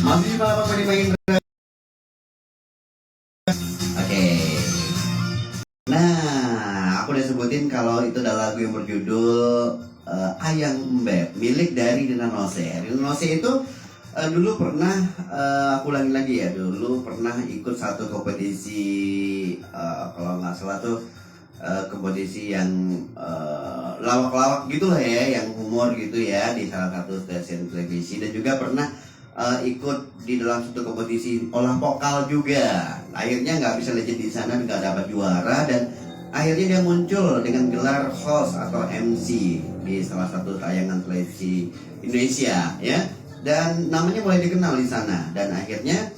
Masih di malam apa dimain? Oke. Nah, aku udah sebutin kalau itu adalah lagu yang berjudul Ayang Mbep, milik dari Rina Nose. Rina Nose itu dulu pernah, aku ulangi lagi ya, dulu pernah ikut satu kompetisi, kalau nggak salah tuh kompetisi yang lawak-lawak gitu lah ya, yang humor gitu ya, di salah satu stasiun televisi. Dan juga pernah ikut di dalam satu kompetisi olah vokal juga. Akhirnya nggak bisa legend di sana, nggak dapat juara, dan akhirnya dia muncul dengan gelar host atau MC di salah satu tayangan televisi Indonesia ya, dan namanya mulai dikenal di sana. Dan akhirnya,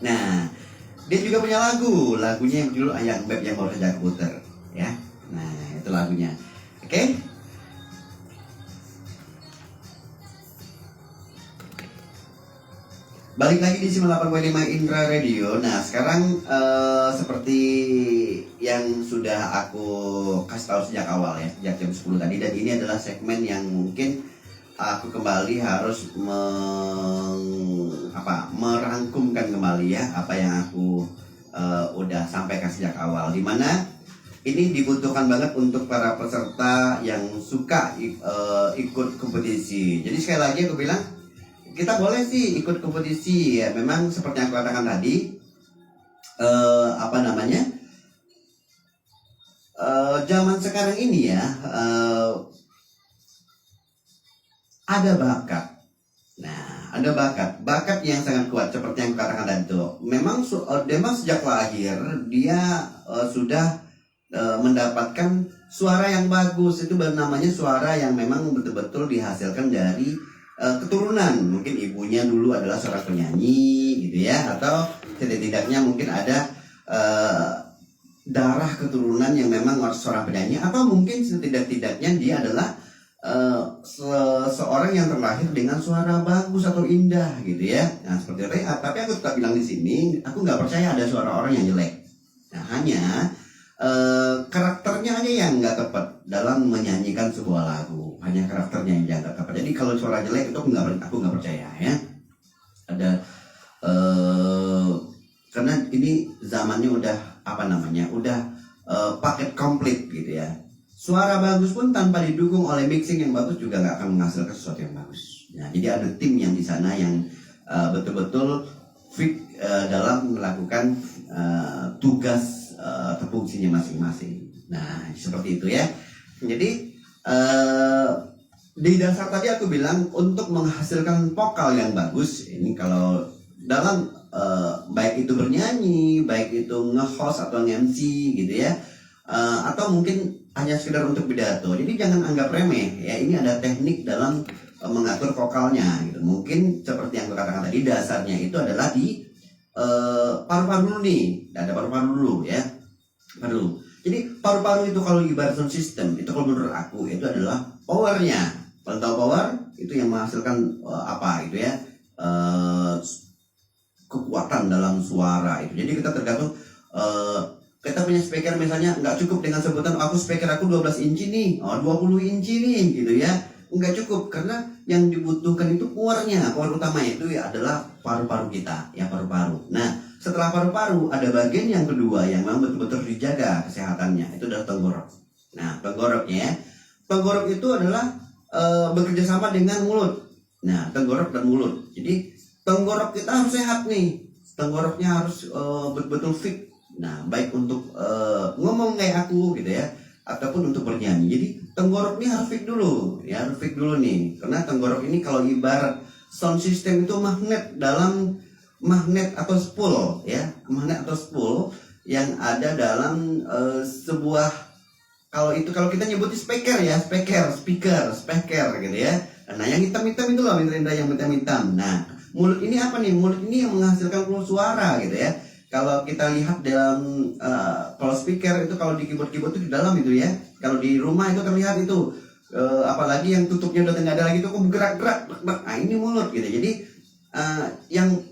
nah, dia juga punya lagunya yang berjudul Ayang Beb yang baru saja aku puter ya. Nah, itu lagunya. Oke. Balik lagi di 98.5 Indra Radio. Nah, sekarang seperti yang sudah aku kasih tahu sejak awal ya, sejak jam 10 tadi, dan ini adalah segmen yang mungkin aku kembali harus merangkumkan kembali ya apa yang aku udah sampaikan sejak awal, dimana ini dibutuhkan banget untuk para peserta yang suka ikut kompetisi. Jadi sekali lagi aku bilang, kita boleh sih ikut kompetisi ya, memang seperti yang aku katakan tadi, zaman sekarang ini ya, ada bakat. Nah, ada bakat yang sangat kuat seperti yang aku katakan tadi itu. Memang sejak lahir dia sudah mendapatkan suara yang bagus. Itu namanya suara yang memang betul-betul dihasilkan dari keturunan. Mungkin ibunya dulu adalah seorang penyanyi gitu ya, atau setidaknya mungkin ada darah keturunan yang memang seorang penyanyi, atau mungkin setidaknya dia adalah seorang yang terlahir dengan suara bagus atau indah gitu ya. Nah, seperti itu. Tapi aku tetap bilang di sini, aku nggak percaya ada suara orang yang jelek. Nah, hanya karakternya aja yang nggak tepat dalam menyanyikan sebuah lagu. Hanya karakternya yang nggak tepat. Jadi kalau suara jelek itu aku nggak percaya ya. Ada karena ini zamannya udah udah paket komplit gitu ya. Suara bagus pun tanpa didukung oleh mixing yang bagus juga nggak akan menghasilkan sesuatu yang bagus. Nah, jadi ada tim yang di sana yang betul-betul fit dalam melakukan tugas atau fungsinya masing-masing. Nah, seperti itu ya. Jadi di dasar tadi aku bilang untuk menghasilkan vokal yang bagus, ini kalau dalam baik itu bernyanyi, baik itu nge-host atau nge-MC gitu ya, atau mungkin hanya sekedar untuk pidato. Jadi jangan anggap remeh ya, ini ada teknik dalam mengatur vokalnya gitu. Mungkin seperti yang aku katakan tadi, dasarnya itu adalah di paru-paru dulu nih. Ada paru-paru dulu ya. Paru. Jadi paru-paru itu kalau ibarat sound system, itu kalau menurut aku itu adalah powernya. Kalau tahu power itu yang menghasilkan itu ya, kekuatan dalam suara itu. Jadi kita tergantung kita punya speaker misalnya, nggak cukup dengan sebutan speaker aku 12 inci nih, 20 inci nih gitu ya. Nggak cukup, karena yang dibutuhkan itu power utama itu ya adalah paru-paru kita ya, paru-paru. Nah, setelah paru-paru ada bagian yang kedua yang memang betul-betul dijaga kesehatannya, itu adalah tenggorok. Nah, tenggorok itu adalah bekerja sama dengan mulut. Nah, tenggorok dan mulut. Jadi tenggorok kita harus sehat nih, tenggoroknya harus betul-betul fit. Nah, baik untuk ngomong kayak aku gitu ya, ataupun untuk bernyanyi. Jadi tenggorok ini harus fit dulu ya, harus fit dulu nih. Karena tenggorok ini kalau ibarat sound system itu magnet atau spool ya, magnet atau spool yang ada dalam sebuah, kalau kita nyebutnya speaker ya, speaker gitu ya. Nah, yang hitam-hitam itu loh, yang hitam-hitam. Nah, mulut ini apa nih? Mulut ini yang menghasilkan suara gitu ya. Kalau kita lihat dalam kalau speaker itu, kalau di keyboard itu di dalam itu ya. Kalau di rumah itu terlihat itu, apalagi yang tutupnya udah nggak ada lagi itu kok gerak-gerak. Nah, ini mulut gitu. Jadi yang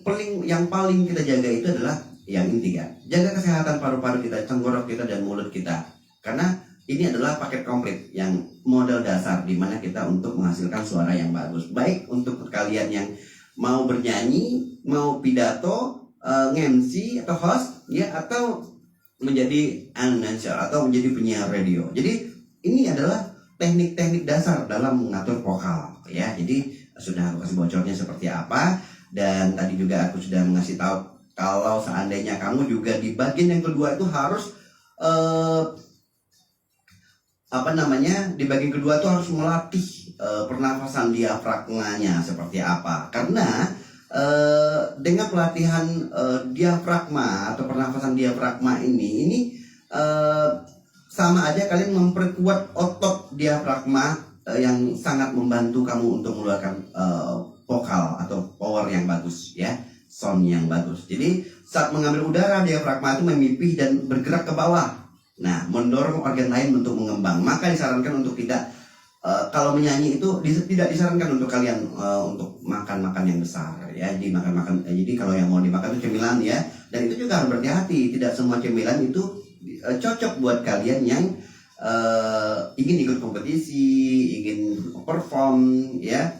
paling kita jaga itu adalah yang inti kan. Jaga kesehatan paru-paru kita, tenggorok kita, dan mulut kita. Karena ini adalah paket komplit yang modal dasar di mana kita untuk menghasilkan suara yang bagus. Baik untuk kalian yang mau bernyanyi, mau pidato, nge-MC atau host, ya, atau menjadi announcer atau menjadi penyiar radio. Jadi ini adalah teknik-teknik dasar dalam mengatur vokal, ya. Jadi sudah aku kasih bocornya seperti apa, dan tadi juga aku sudah mengasih tahu kalau seandainya kamu juga di bagian yang kedua itu harus di bagian kedua itu harus melatih pernafasan diafragmanya seperti apa, karena dengan pelatihan diafragma atau pernafasan diafragma ini sama aja kalian memperkuat otot diafragma yang sangat membantu kamu untuk mengeluarkan vokal atau power yang bagus, ya, sound yang bagus. Jadi saat mengambil udara, diafragma itu memipih dan bergerak ke bawah. Nah, mendorong organ lain untuk mengembang. Maka disarankan untuk tidak kalau menyanyi itu tidak disarankan untuk kalian untuk makan yang besar, ya. Jadi jadi kalau yang mau dimakan itu cemilan, ya. Dan itu juga harus berhati-hati. Tidak semua cemilan itu cocok buat kalian yang ingin ikut kompetisi, ingin perform, ya.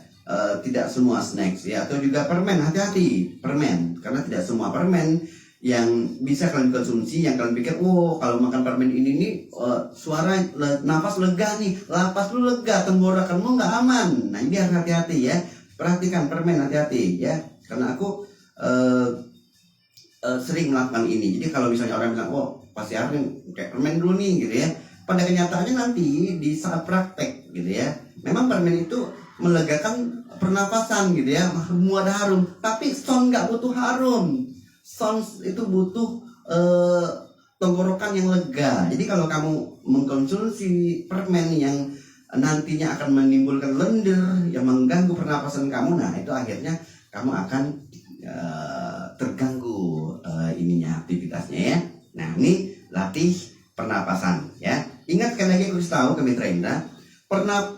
Tidak semua snacks, ya, atau juga permen. Hati-hati permen, karena tidak semua permen yang bisa kalian konsumsi yang kalian pikir, oh kalau makan permen ini nih suara nafas lega nih, lapas lu lega, tenggorokanmu nggak aman. Nah, ini harus hati-hati, ya. Perhatikan permen, hati-hati, ya, karena aku sering melakukan ini. Jadi kalau misalnya orang bilang, oh pasti harus kayak permen dulu nih, gitu, ya, pada kenyataannya nanti di saat praktek, gitu, ya, memang permen itu melegakan pernapasan, gitu, ya, muat harum, tapi sound nggak butuh harum. Sound itu butuh tenggorokan yang lega. Jadi kalau kamu mengkonsumsi permen yang nantinya akan menimbulkan lendir yang mengganggu pernapasan kamu, nah itu akhirnya kamu akan terganggu aktivitasnya, ya. Nah, ini latih pernapasan, ya. Ingat, sekali lagi aku kasih tahu ke Mitra Indra,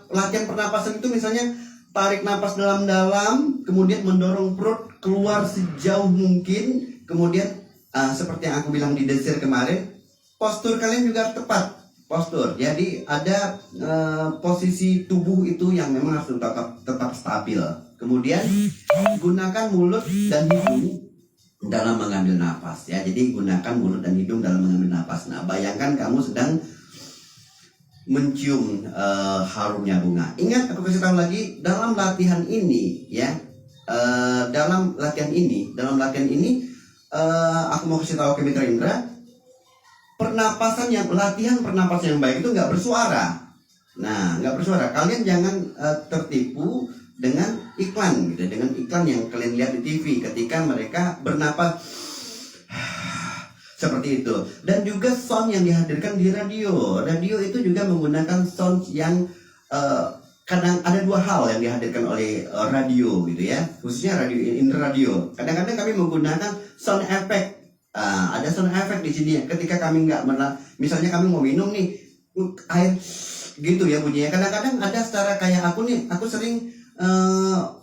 latihan pernapasan itu misalnya tarik napas dalam-dalam, kemudian mendorong perut keluar sejauh mungkin, kemudian seperti yang aku bilang di desir kemarin, postur kalian juga tepat, postur. Jadi ada posisi tubuh itu yang memang harus tetap stabil. Kemudian gunakan mulut dan hidung dalam mengambil nafas, ya. Jadi gunakan mulut dan hidung dalam mengambil nafas. Nah, bayangkan kamu sedang mencium harumnya bunga. Ingat, aku kasih tahu lagi, dalam latihan ini, ya, dalam latihan ini aku mau kasih tahu ke Mitra Indra, latihan pernapasan yang baik itu nggak bersuara. Nah, nggak bersuara. Kalian jangan tertipu dengan iklan, gitu, dengan iklan yang kalian lihat di TV ketika mereka bernapas seperti itu. Dan juga sound yang dihadirkan di radio itu juga menggunakan sound yang kadang ada dua hal yang dihadirkan oleh radio, gitu, ya, khususnya radio. Kadang-kadang kami menggunakan sound effect. Ada sound effect di sini, ya. Ketika kami misalnya kami mau minum nih air, gitu, ya, bunyinya. Kadang-kadang ada secara kayak aku nih, aku sering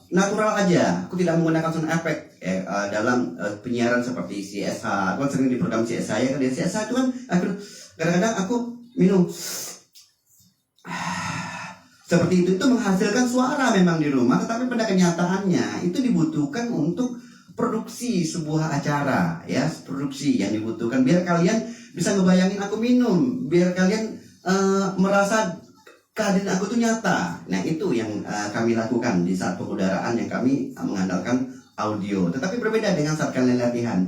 natural aja, aku tidak menggunakan sound effect dalam penyiaran seperti CSH. Aku sering di program CSH, ya, di CSH itu kan kadang-kadang aku minum seperti itu menghasilkan suara memang di rumah, tetapi pada kenyataannya itu dibutuhkan untuk produksi sebuah acara, ya, produksi yang dibutuhkan biar kalian bisa ngebayangin aku minum, biar kalian merasa kehadiran aku itu nyata. Nah, itu yang kami lakukan di saat pengudaraan yang kami mengandalkan audio. Tetapi berbeda dengan saat kalian latihan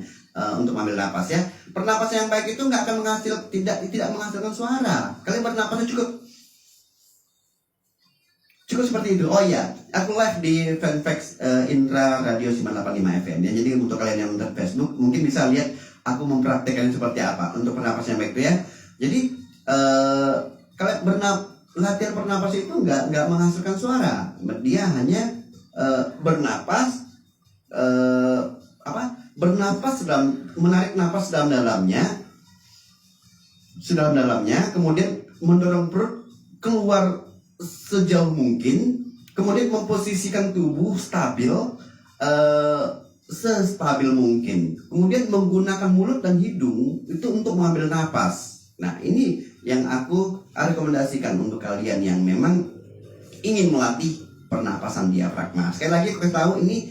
untuk mengambil napas, ya. Pernapasan yang baik itu nggak akan tidak menghasilkan suara. Kalian bernapasnya cukup seperti itu. Oh iya, aku live di fanpage Indra Radio 985 FM, ya. Jadi untuk kalian yang nonton Facebook mungkin bisa lihat aku mempraktekkan seperti apa untuk pernapasan yang baik itu, ya. Jadi kalian latihan pernapasan itu nggak menghasilkan suara. Dia hanya bernapas menarik napas sedalam-dalamnya, kemudian mendorong perut keluar sejauh mungkin, kemudian memposisikan tubuh stabil, sestabil mungkin, kemudian menggunakan mulut dan hidung itu untuk mengambil napas. Nah, ini yang aku rekomendasikan untuk kalian yang memang ingin melatih pernapasan diafragma. Sekali lagi aku tahu ini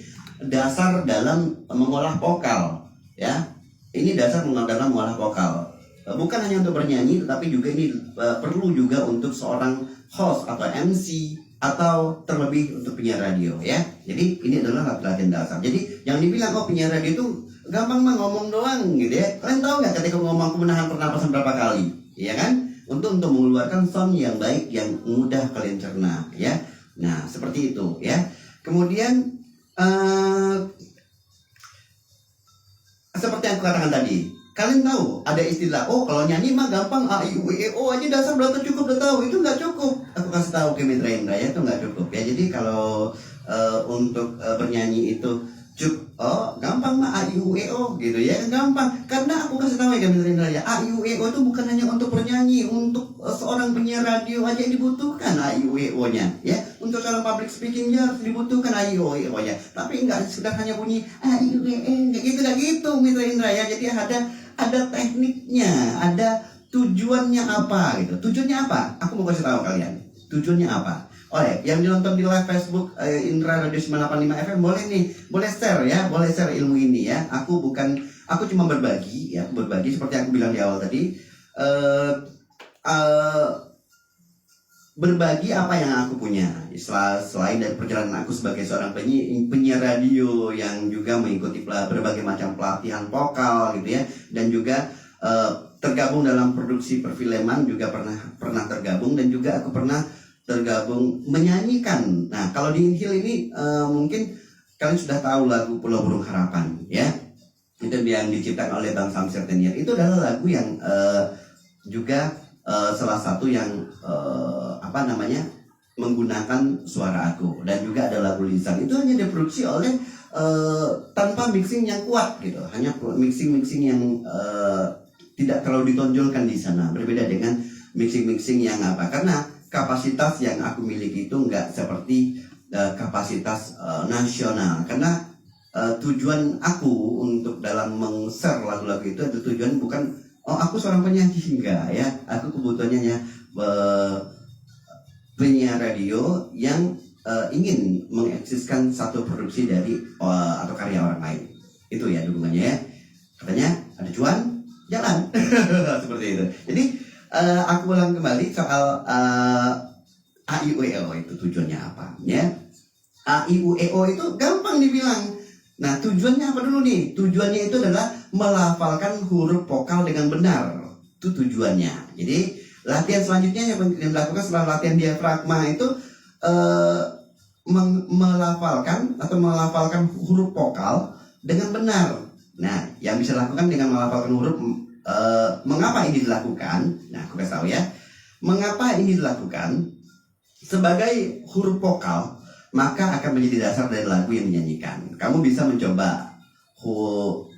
dasar dalam mengolah vokal, ya. Ini dasar dalam mengolah vokal. Bukan hanya untuk bernyanyi, tetapi juga ini perlu juga untuk seorang host atau MC atau terlebih untuk penyiar radio, ya. Jadi ini adalah latihan dasar. Jadi yang dibilang penyiar radio itu gampang mah ngomong doang gitu ya. Kalian tahu nggak ketika ngomong aku menahan pernapasan berapa kali, ya kan? Untuk mengeluarkan sound yang baik yang mudah kalian cerna, ya. Nah seperti itu, ya. Kemudian seperti yang aku katakan tadi, kalian tahu ada istilah, kalau nyanyi mah gampang, a i u e o aja dasar berarti cukup, udah tahu. Itu nggak cukup. Aku kasih tahu ke Mitra Indra, ya, itu nggak cukup, ya. Jadi kalau untuk bernyanyi itu gampang mah a i u e o gitu, ya, gampang. Karena aku kasih tahu ya ke Mitra Indra, ya, a i u e o itu bukan hanya untuk bernyanyi, untuk seorang penyiar radio aja yang dibutuhkan a i u e o nya, ya. Untuk seorang public speaking harus dibutuhkan a i u e o nya. Tapi nggak sekedar hanya bunyi a i u e o, nggak gitu Mitra Indra, ya. Jadi ada tekniknya, ada tujuannya apa gitu. Tujuannya apa? Aku mau kasih tahu kalian. Tujuannya apa? Yang nonton di live Facebook Indra Radio 985 FM boleh share, ya, boleh share ilmu ini, ya. Aku cuma berbagi, ya, berbagi seperti yang aku bilang di awal tadi. Berbagi apa yang aku punya, selain dari perjalanan aku sebagai seorang penyiar radio yang juga mengikuti berbagai macam pelatihan vokal gitu, ya, dan juga tergabung dalam produksi perfilman, juga pernah tergabung, dan juga aku pernah tergabung menyanyikan. Nah kalau di Inhil ini mungkin kalian sudah tahu lagu Pulau Burung Harapan, ya, itu yang diciptakan oleh Bang Samsir Tenir. Itu adalah lagu yang juga salah satu yang menggunakan suara aku, dan juga ada lagu lisan. Itu hanya diproduksi oleh tanpa mixing yang kuat gitu, hanya mixing yang tidak terlalu ditonjolkan di sana. Berbeda dengan mixing yang karena kapasitas yang aku miliki itu nggak seperti kapasitas nasional. Karena tujuan aku untuk dalam meng-share lagu-lagu itu ada tujuan bukan aku seorang penyanyi, enggak, ya. Aku kebutuhannya penyiar radio yang ingin mengeksiskan satu produksi dari atau karya orang lain. Itu ya dukungannya, ya. Katanya ada cuan, jalan. Seperti itu. Jadi aku ulang kembali soal a i u e o itu tujuannya apa, ya. A i u e o itu gampang dibilang. Nah tujuannya apa dulu nih? Tujuannya itu adalah melafalkan huruf vokal dengan benar. Itu tujuannya. Jadi latihan selanjutnya yang dilakukan setelah latihan diafragma itu melafalkan huruf vokal dengan benar. Nah yang bisa dilakukan dengan melafalkan huruf, mengapa ini dilakukan? Nah aku kasih tahu, ya. Mengapa ini dilakukan? Sebagai huruf vokal, maka akan menjadi dasar dari lagu yang dinyanyikan. Kamu bisa mencoba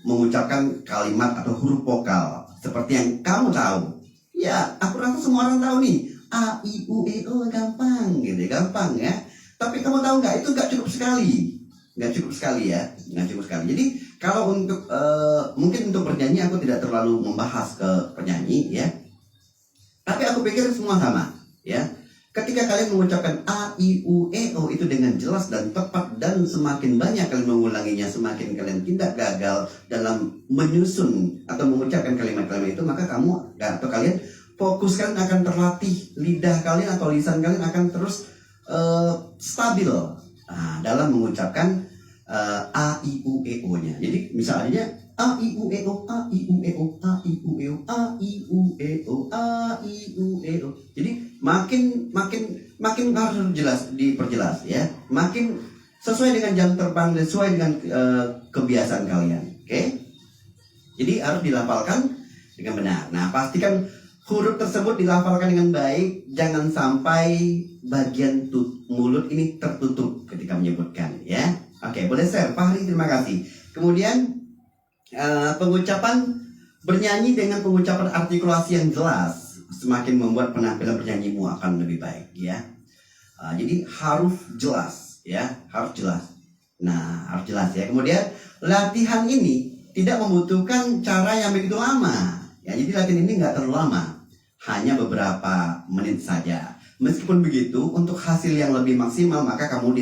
mengucapkan kalimat atau huruf vokal seperti yang kamu tahu. Ya, aku rasa semua orang tahu nih. A, I, U, E, O, gampang gitu, gampang, ya. Tapi kamu tahu nggak, itu nggak cukup sekali. Nggak cukup sekali, ya. Nggak cukup sekali. Jadi kalau untuk mungkin untuk bernyanyi aku tidak terlalu membahas ke penyanyi, ya. Tapi aku pikir semua sama, ya. Ketika kalian mengucapkan a, i, u, e, o itu dengan jelas dan tepat, dan semakin banyak kalian mengulanginya, semakin kalian tidak gagal dalam menyusun atau mengucapkan kalimat-kalimat itu, maka kamu atau kalian fokuskan akan terlatih, lidah kalian atau lisan kalian akan terus stabil dalam mengucapkan a, i, u, e, o nya. Jadi misalnya a, i, u, e, o, a, i, u, e, o, a, i, u, e, o, a, i, u, e, o, a, i, u, e, o. Jadi makin harus diperjelas, ya. Makin sesuai dengan jam terbang, sesuai dengan kebiasaan kalian, oke? Jadi harus dilafalkan dengan benar. Nah, pastikan huruf tersebut dilafalkan dengan baik, jangan sampai bagian mulut ini tertutup ketika menyebutkan, ya. Oke, boleh share, Fahri, terima kasih. Kemudian pengucapan bernyanyi dengan pengucapan artikulasi yang jelas semakin membuat penampilan bernyanyimu akan lebih baik, ya. Jadi harus jelas, ya, harus jelas. Nah, harus jelas, ya. Kemudian latihan ini tidak membutuhkan cara yang begitu lama, ya. Jadi latihan ini nggak terlalu lama, hanya beberapa menit saja. Meskipun begitu, untuk hasil yang lebih maksimal maka kamu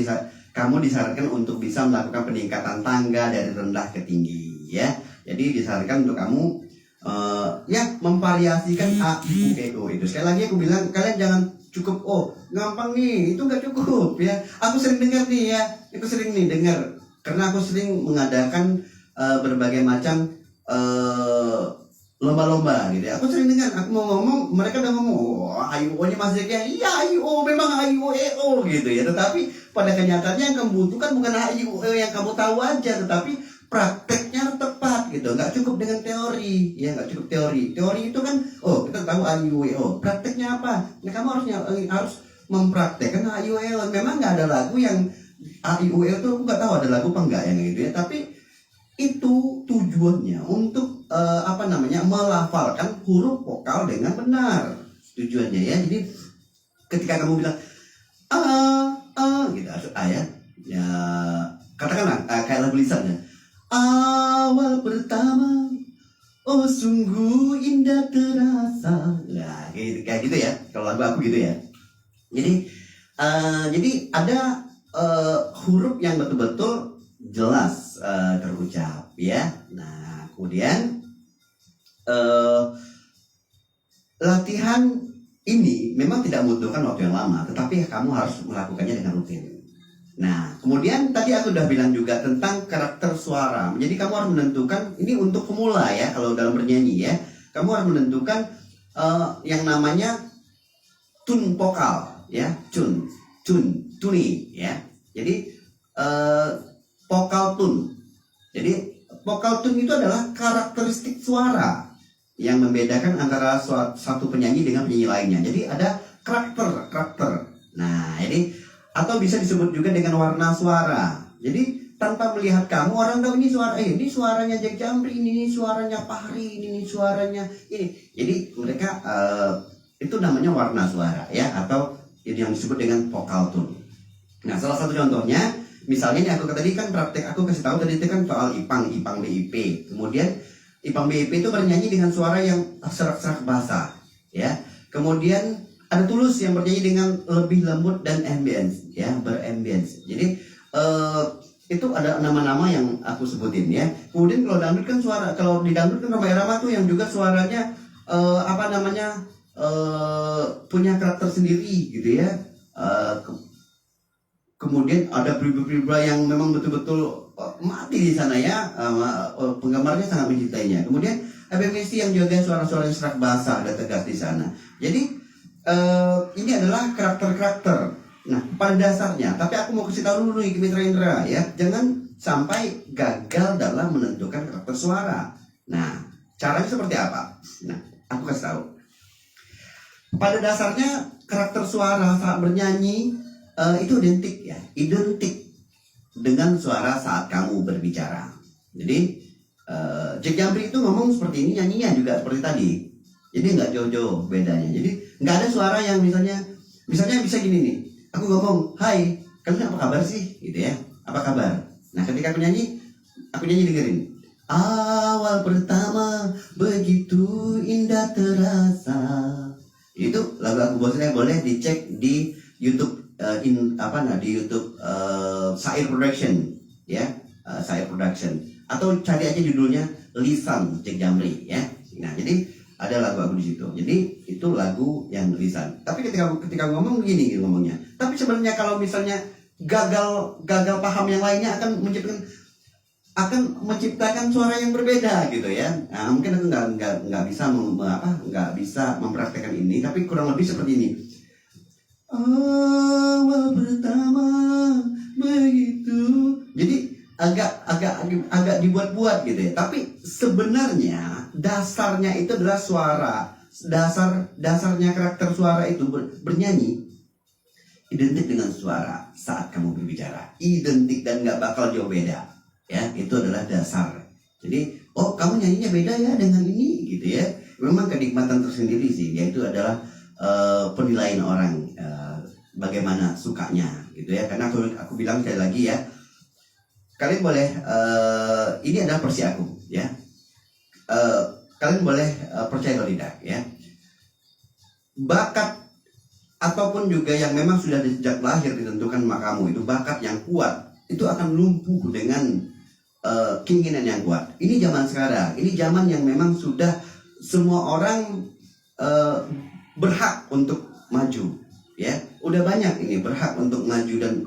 kamu disarankan untuk bisa melakukan peningkatan tangga dari rendah ke tinggi ya. Jadi disarankan untuk kamu ya memvariasikan A, I, U, E, O itu. Sekali lagi aku bilang kalian jangan cukup gampang nih, itu nggak cukup ya. Aku sering dengar nih ya, karena aku sering mengadakan berbagai macam lomba-lomba gitu ya. Aku sering dengar, aku mau ngomong, mereka udah ngomong, AIO-nya masih kayak, iya AIO, memang AIO, EO gitu ya. Tetapi pada kenyataannya yang kamu butuhkan bukan AIO yang kamu tahu aja, tetapi prakteknya tepat gitu. Nggak cukup dengan teori, ya nggak cukup teori. Teori itu kan, kita tahu AIO, EO. Prakteknya apa? Nah, kamu harus mempraktekkan AIO, EO. Memang nggak ada lagu yang AIO, EO tuh, aku nggak tahu ada lagu apa enggak yang gitu ya. Tapi itu tujuannya untuk melafalkan huruf vokal dengan benar, tujuannya ya. Jadi ketika kamu bilang gitu ya katakanlah kayak lagu lisan ya, awal pertama oh sungguh indah terasa, nah kayak gitu ya kalau lagu aku gitu ya. Jadi ada huruf yang betul-betul jelas terucap ya. Nah kemudian latihan ini memang tidak membutuhkan waktu yang lama, tetapi kamu harus melakukannya dengan rutin. Nah kemudian tadi aku udah bilang juga tentang karakter suara. Jadi kamu harus menentukan, ini untuk pemula ya, kalau dalam bernyanyi ya, kamu harus menentukan yang namanya tune vokal ya, tuni ya. Jadi vokal tune. Jadi vokal tune itu adalah karakteristik suara yang membedakan antara satu penyanyi dengan penyanyi lainnya. Jadi ada karakter. Nah, ini atau bisa disebut juga dengan warna suara. Jadi tanpa melihat kamu, orang tahu ini suaranya Jack Jamri, ini suaranya Fahri, ini suaranya ini. Jadi mereka itu namanya warna suara ya, atau yang disebut dengan vokal tune. Nah, salah satu contohnya misalnya nih, aku tadi kan praktek, aku kasih tahu tadi itu kan soal Ipang BIP. Kemudian Ipang BIP itu bernyanyi dengan suara yang serak-serak basah ya. Kemudian ada Tulus yang bernyanyi dengan lebih lembut dan ambience ya, berambience. Jadi itu ada nama-nama yang aku sebutin ya. Kemudian kalau dangdut kan kalau di dangdut kan Rhoma Irama tuh yang juga suaranya punya karakter sendiri gitu ya. Kemudian ada pribra yang memang betul-betul mati di sana ya, penggemarnya sangat mencintainya. Kemudian ABMST yang juga suara-suara yang serak basah dan tegas di sana. Jadi ini adalah karakter-karakter. Nah pada dasarnya, tapi aku mau kasih tahu dulu nih ke Mitra Indra ya, jangan sampai gagal dalam menentukan karakter suara. Nah caranya seperti apa? Nah aku kasih tahu. Pada dasarnya karakter suara saat bernyanyi itu identik dengan suara saat kamu berbicara. Jadi Jack Jamri itu ngomong seperti ini, nyanyinya juga seperti tadi. Jadi nggak jauh-jauh bedanya. Jadi nggak ada suara yang misalnya bisa gini nih. Aku ngomong, hai, kalian apa kabar sih? Gitu ya, apa kabar? Nah ketika aku nyanyi dengerin. Awal pertama begitu indah terasa. Itu lagu aku bosannya, boleh dicek di YouTube. Di YouTube Sair Production ya, Sair Production, atau cari aja judulnya Lisan Jack Jamri ya. Nah jadi ada lagu aku di situ. Jadi itu lagu yang lisan. Tapi ketika ngomong gini ngomongnya. Tapi sebenarnya kalau misalnya gagal paham yang lainnya akan menciptakan suara yang berbeda gitu ya. Nah, mungkin aku nggak bisa mempraktekkan ini, tapi kurang lebih seperti ini. Awal pertama begitu. Jadi agak dibuat-buat gitu ya. Tapi sebenarnya dasarnya itu adalah suara. Dasarnya karakter suara itu bernyanyi identik dengan suara saat kamu berbicara. Identik dan nggak bakal jauh beda. Ya, itu adalah dasar. Jadi, kamu nyanyinya beda ya dengan ini gitu ya. Memang kenikmatan tersendiri sih. Yaitu adalah penilaian orang, bagaimana sukanya gitu ya. Karena aku bilang sekali lagi ya, kalian boleh ini adalah versi aku ya, kalian boleh percaya atau tidak ya, bakat ataupun juga yang memang sudah sejak lahir ditentukan sama kamu itu bakat yang kuat, itu akan lumpuh dengan keinginan yang kuat. Ini zaman sekarang, ini zaman yang memang sudah semua orang berhak untuk maju, ya. Udah banyak ini berhak untuk maju dan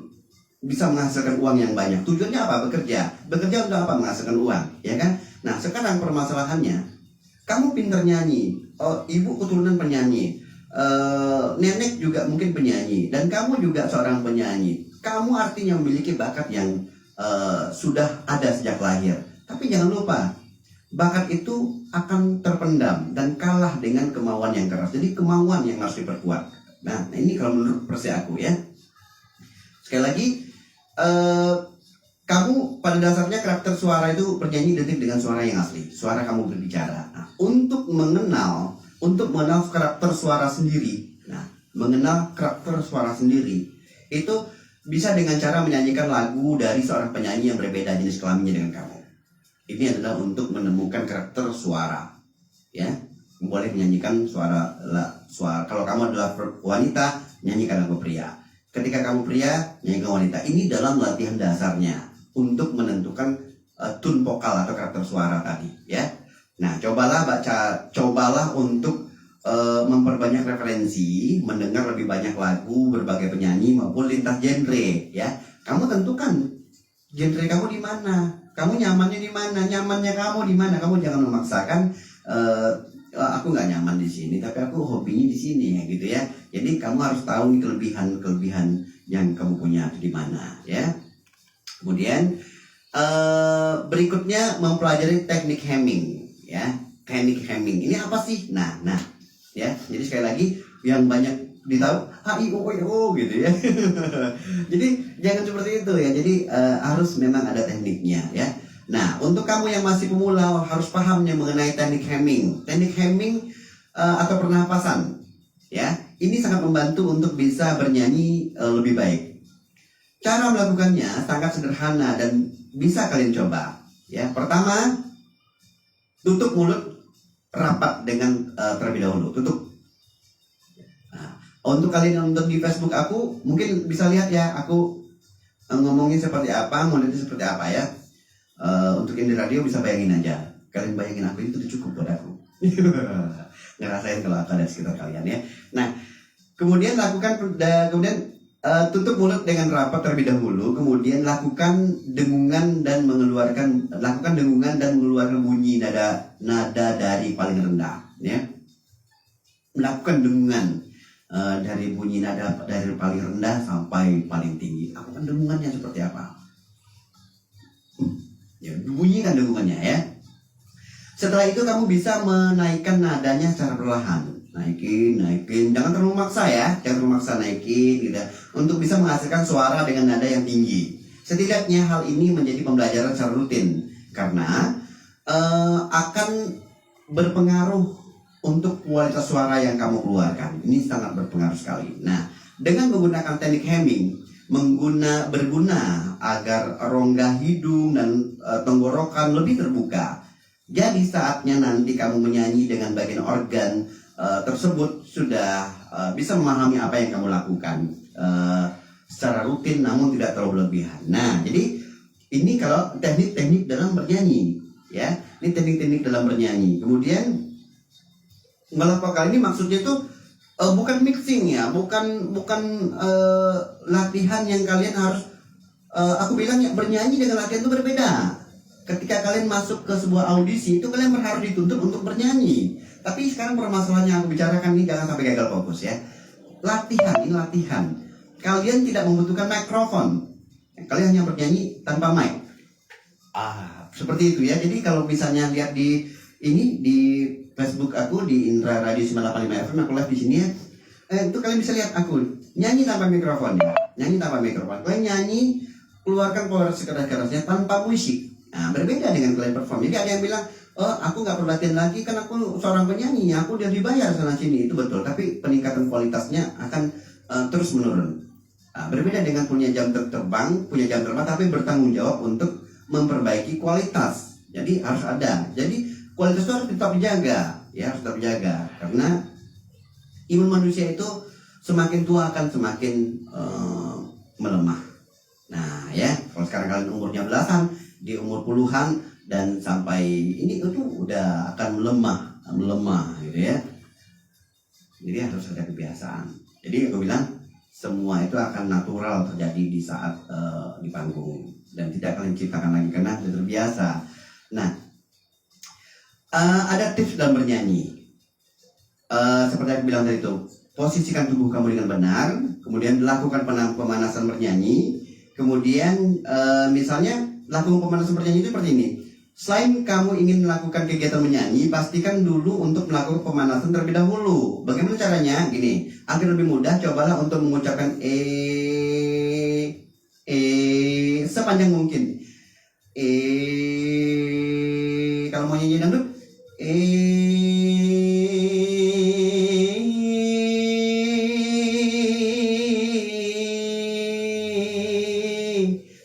bisa menghasilkan uang yang banyak. Tujuannya apa? Bekerja untuk apa? Menghasilkan uang, ya kan? Nah, sekarang permasalahannya, kamu pinter nyanyi, ibu keturunan penyanyi, nenek juga mungkin penyanyi, dan kamu juga seorang penyanyi. Kamu artinya memiliki bakat yang sudah ada sejak lahir. Tapi jangan lupa, bakat itu akan terpendam dan kalah dengan kemauan yang keras. Jadi kemauan yang harus diperkuat. Nah, ini kalau menurut versi aku, ya. Sekali lagi, kamu pada dasarnya karakter suara itu bernyanyi identik dengan suara yang asli. Suara kamu berbicara. Nah, untuk mengenal karakter suara sendiri. Nah, mengenal karakter suara sendiri itu bisa dengan cara menyanyikan lagu dari seorang penyanyi yang berbeda jenis kelaminnya dengan kamu. Ini adalah untuk menemukan karakter suara, ya. Boleh menyanyikan suara. Kalau kamu adalah wanita, nyanyikan lagu pria. Ketika kamu pria, nyanyikan wanita. Ini dalam latihan dasarnya untuk menentukan tone vokal atau karakter suara tadi, ya. Nah, cobalah untuk memperbanyak referensi, mendengar lebih banyak lagu, berbagai penyanyi maupun lintas genre, ya. Kamu tentukan genre kamu di mana, kamu nyamannya di mana, nyamannya kamu di mana. Kamu jangan memaksakan, aku nggak nyaman di sini, tapi aku hobinya di sini, ya gitu ya. Jadi kamu harus tahu nih kelebihan yang kamu punya di mana, ya. Kemudian berikutnya mempelajari teknik hemming, ya. Teknik hemming ini apa sih? Nah, ya. Jadi sekali lagi yang banyak ditahu HIOO gitu ya. Jadi jangan seperti itu ya. Jadi harus memang ada tekniknya, ya. Nah, untuk kamu yang masih pemula harus pahamnya mengenai teknik hemming. Teknik hemming atau pernapasan, ya. Ini sangat membantu untuk bisa bernyanyi lebih baik. Cara melakukannya sangat sederhana dan bisa kalian coba, ya. Pertama, tutup mulut rapat dengan terlebih dahulu. Tutup. Nah, untuk kalian yang nonton di Facebook aku, mungkin bisa lihat ya, aku ngomongin seperti apa, modalnya seperti apa, ya. Untuk yang di radio bisa bayangin aja. Kalian bayangin aku itu cukup buat aku. Ngerasain kalau aku ada di sekitar kalian, ya. Nah, kemudian tutup mulut dengan rapat terlebih dahulu, kemudian lakukan dengungan dan mengeluarkan bunyi nada dari paling rendah, ya. Melakukan dengungan dari bunyi nada dari paling rendah sampai paling tinggi. Lakukan dengungannya seperti apa? Ya, bunyikan dengungannya, ya. Setelah itu kamu bisa menaikkan nadanya secara perlahan. Naikin, jangan terlalu maksa, ya. Jangan terlalu maksa naikin gitu, untuk bisa menghasilkan suara dengan nada yang tinggi. Setidaknya hal ini menjadi pembelajaran secara rutin karena akan berpengaruh untuk kualitas suara yang kamu keluarkan. Ini sangat berpengaruh sekali. Nah, dengan menggunakan teknik hemming berguna agar rongga hidung dan tenggorokan lebih terbuka. Jadi saatnya nanti kamu menyanyi dengan bagian organ tersebut sudah bisa memahami apa yang kamu lakukan secara rutin namun tidak terlalu berlebihan. Nah, jadi ini kalau teknik-teknik dalam bernyanyi, ya. Ini teknik-teknik dalam bernyanyi. Kemudian melakukan ini maksudnya itu bukan mixing, ya, bukan latihan yang kalian harus aku bilang ya, bernyanyi dengan latihan itu berbeda. Ketika kalian masuk ke sebuah audisi itu kalian harus dituntut untuk bernyanyi. Tapi sekarang permasalahan yang aku bicarakan ini jangan sampai gagal fokus, ya. Ini latihan. Kalian tidak membutuhkan mikrofon. Kalian hanya bernyanyi tanpa mic. Seperti itu, ya. Jadi kalau misalnya lihat di Facebook aku di Indra Radio 985 FM, aku live di sini, ya. Itu kalian bisa lihat aku nyanyi tanpa mikrofon, ya. Nyanyi tanpa mikrofon. Kalian nyanyi keluarkan power sekeras-kerasnya tanpa musik. Nah, berbeda dengan kalian perform. Jadi ada yang bilang, aku nggak perlu latihan lagi kan aku seorang penyanyi, aku udah dibayar sana sini. Itu betul, tapi peningkatan kualitasnya akan terus menurun. Nah, berbeda dengan punya jam terbang, tapi bertanggung jawab untuk memperbaiki kualitas. Jadi harus ada. Jadi kualitas itu harus tetap dijaga, ya, harus tetap dijaga. Karena imun manusia itu semakin tua akan semakin melemah. Nah ya, kalau sekarang kalian umurnya belasan, di umur puluhan dan sampai ini itu udah akan melemah gitu ya. Jadi harus ada kebiasaan. Jadi aku bilang semua itu akan natural terjadi di saat di panggung dan tidak akan diciptakan lagi karena sudah terbiasa. Nah, ada tips dalam bernyanyi. Seperti yang aku bilang tadi itu, posisikan tubuh kamu dengan benar, kemudian lakukan pemanasan bernyanyi, kemudian misalnya lakukan pemanasan bernyanyi itu seperti ini. Selain kamu ingin melakukan kegiatan menyanyi, pastikan dulu untuk melakukan pemanasan terlebih dahulu. Bagaimana caranya? Gini, agar lebih mudah, cobalah untuk mengucapkan sepanjang mungkin. Kalau mau nyanyi dangdut,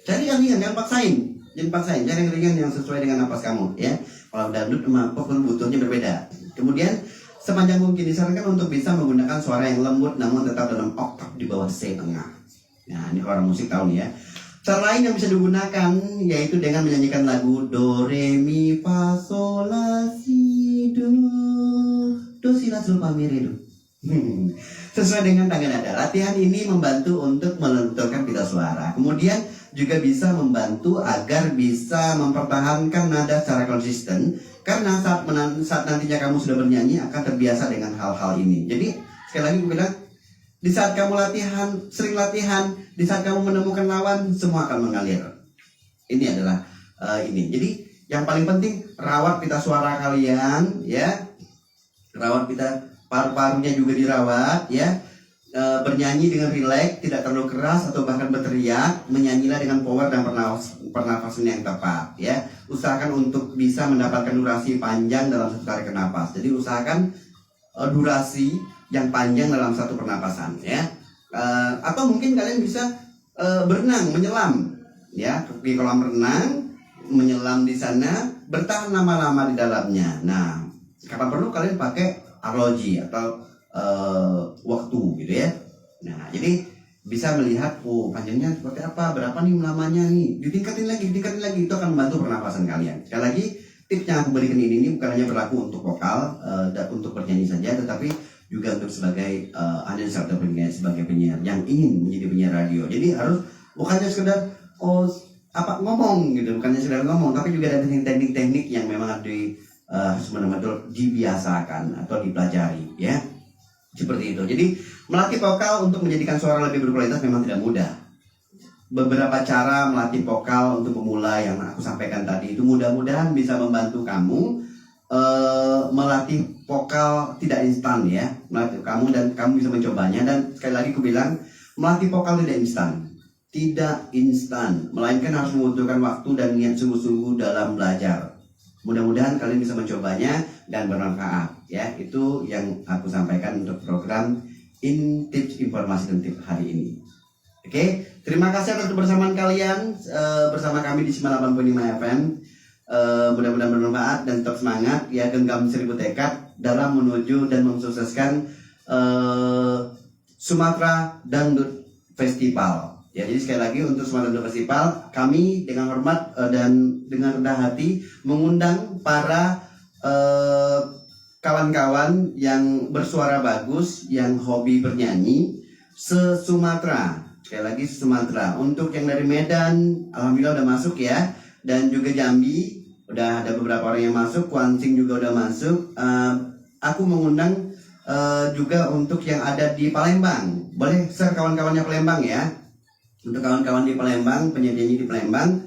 cari yang ringan, jangan paksain, cari yang ringan yang sesuai dengan napas kamu ya. Kalau dangdut sama pop butuhnya berbeda. Kemudian sepanjang mungkin disarankan untuk bisa menggunakan suara yang lembut namun tetap dalam oktav di bawah C tengah. Nah ini orang musik tahu nih ya. Cara lain yang bisa digunakan yaitu dengan menyanyikan lagu do re mi fa sol la si do si la sol fa mi re do. Sesuai dengan tangga nada. Latihan ini membantu untuk melenturkan pita suara. Kemudian juga bisa membantu agar bisa mempertahankan nada secara konsisten. Karena saat nantinya kamu sudah bernyanyi akan terbiasa dengan hal-hal ini. Jadi sekali lagi aku bilang, di saat kamu sering latihan, di saat kamu menemukan lawan, semua akan mengalir. Ini adalah ini. Jadi yang paling penting rawat pita suara kalian, ya. Rawat pita paru-parunya juga dirawat, ya. Bernyanyi dengan rileks, tidak terlalu keras atau bahkan berteriak. Menyanyilah dengan power dan pernafasan yang tepat, ya. Usahakan untuk bisa mendapatkan durasi panjang dalam satu tarikan napas. Jadi usahakan durasi yang panjang dalam satu pernapasan ya. Atau mungkin kalian bisa berenang, menyelam ya, di kolam renang, menyelam di sana, bertahan lama-lama di dalamnya. Nah, kapan perlu kalian pakai arloji atau waktu gitu ya. Nah, jadi bisa melihat panjangnya seperti apa, berapa nih lamanya nih, ditingkatin lagi, itu akan membantu pernapasan kalian. Sekali lagi, tips yang aku berikan ini bukan hanya berlaku untuk vokal dan untuk bernyanyi saja, tetapi juga untuk sebagai announcer atau sebagai penyiar yang ingin menjadi penyiar radio. Jadi harus bukannya sekedar ngomong gitu, bukannya sekedar ngomong, tapi juga ada teknik-teknik yang memang harus benar-benar dibiasakan atau dipelajari ya. Seperti itu. Jadi melatih vokal untuk menjadikan suara lebih berkualitas memang tidak mudah. Beberapa cara melatih vokal untuk pemula yang aku sampaikan tadi itu mudah-mudahan bisa membantu kamu melatih vokal tidak instan ya. Melatih kamu dan kamu bisa mencobanya. Dan sekali lagi aku bilang, melatih vokal tidak instan, melainkan harus membutuhkan waktu dan niat sungguh-sungguh dalam belajar. Mudah-mudahan kalian bisa mencobanya dan bermanfaat ya. Itu yang aku sampaikan untuk program Tips Informasi dan Tips hari ini. Oke, terima kasih atas kebersamaan kalian bersama kami di 98.5 FM. Mudah-mudahan bermanfaat dan tetap semangat ya, genggam 1000 tekad dalam menuju dan mensukseskan Sumatera Dangdut Festival. Ya, jadi sekali lagi untuk Sumatera Dangdut Festival, kami dengan hormat dan dengan rendah hati mengundang para kawan-kawan yang bersuara bagus, yang hobi bernyanyi se-Sumatera. Sekali lagi Sumatera. Untuk yang dari Medan, alhamdulillah udah masuk ya, dan juga Jambi udah ada beberapa orang yang masuk, Kuansing juga udah masuk. Aku mengundang juga untuk yang ada di Palembang. Boleh share kawan-kawannya Palembang ya. Untuk kawan-kawan di Palembang, penyanyi di Palembang,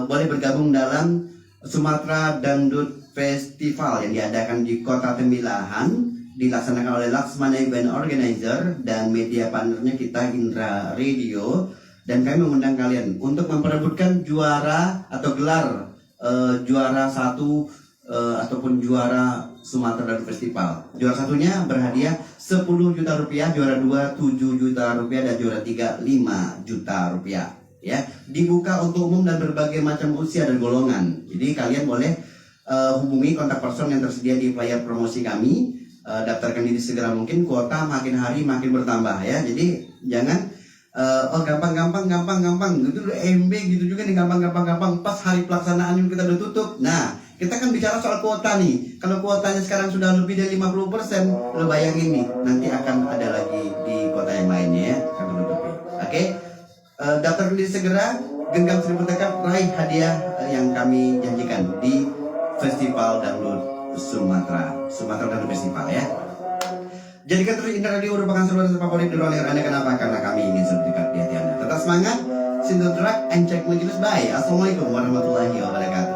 boleh bergabung dalam Sumatera Dangdut Festival yang diadakan di Kota Tembilahan, dilaksanakan oleh Laksmana Event Organizer dan media partnernya kita Indra Radio. Dan kami mengundang kalian untuk memperebutkan juara atau gelar juara satu ataupun juara Sumatera Dangdut Festival. Juara satunya berhadiah 10 juta rupiah, juara 2 7 juta rupiah, dan juara 3 5 juta rupiah. Ya, dibuka untuk umum dan berbagai macam usia dan golongan. Jadi kalian boleh hubungi kontak person yang tersedia di flyer promosi kami. daftarkan diri segera mungkin, kuota makin hari makin bertambah ya. Jadi jangan gampang gitu MB gitu juga nih, gampang pas hari pelaksanaan kita udah tutup. Nah, kita kan bicara soal kuota nih. Kalau kuotanya sekarang sudah lebih dari 50%, lo bayangin nih, nanti akan ada lagi di kota yang lainnya ya, akan menutupi. Oke, daftar diri segera, genggam 1000 tekad, raih hadiah yang kami janjikan di Festival Dangdut Sumatera Dangdut Festival ya. Jadikan terus Indra Radio merupakan saluran favorit di ruang Anda. Kenapa? Karena kami ingin selalu dekat di hati Anda. Tetap semangat, single track, and check majelis. Bye. Assalamualaikum warahmatullahi wabarakatuh.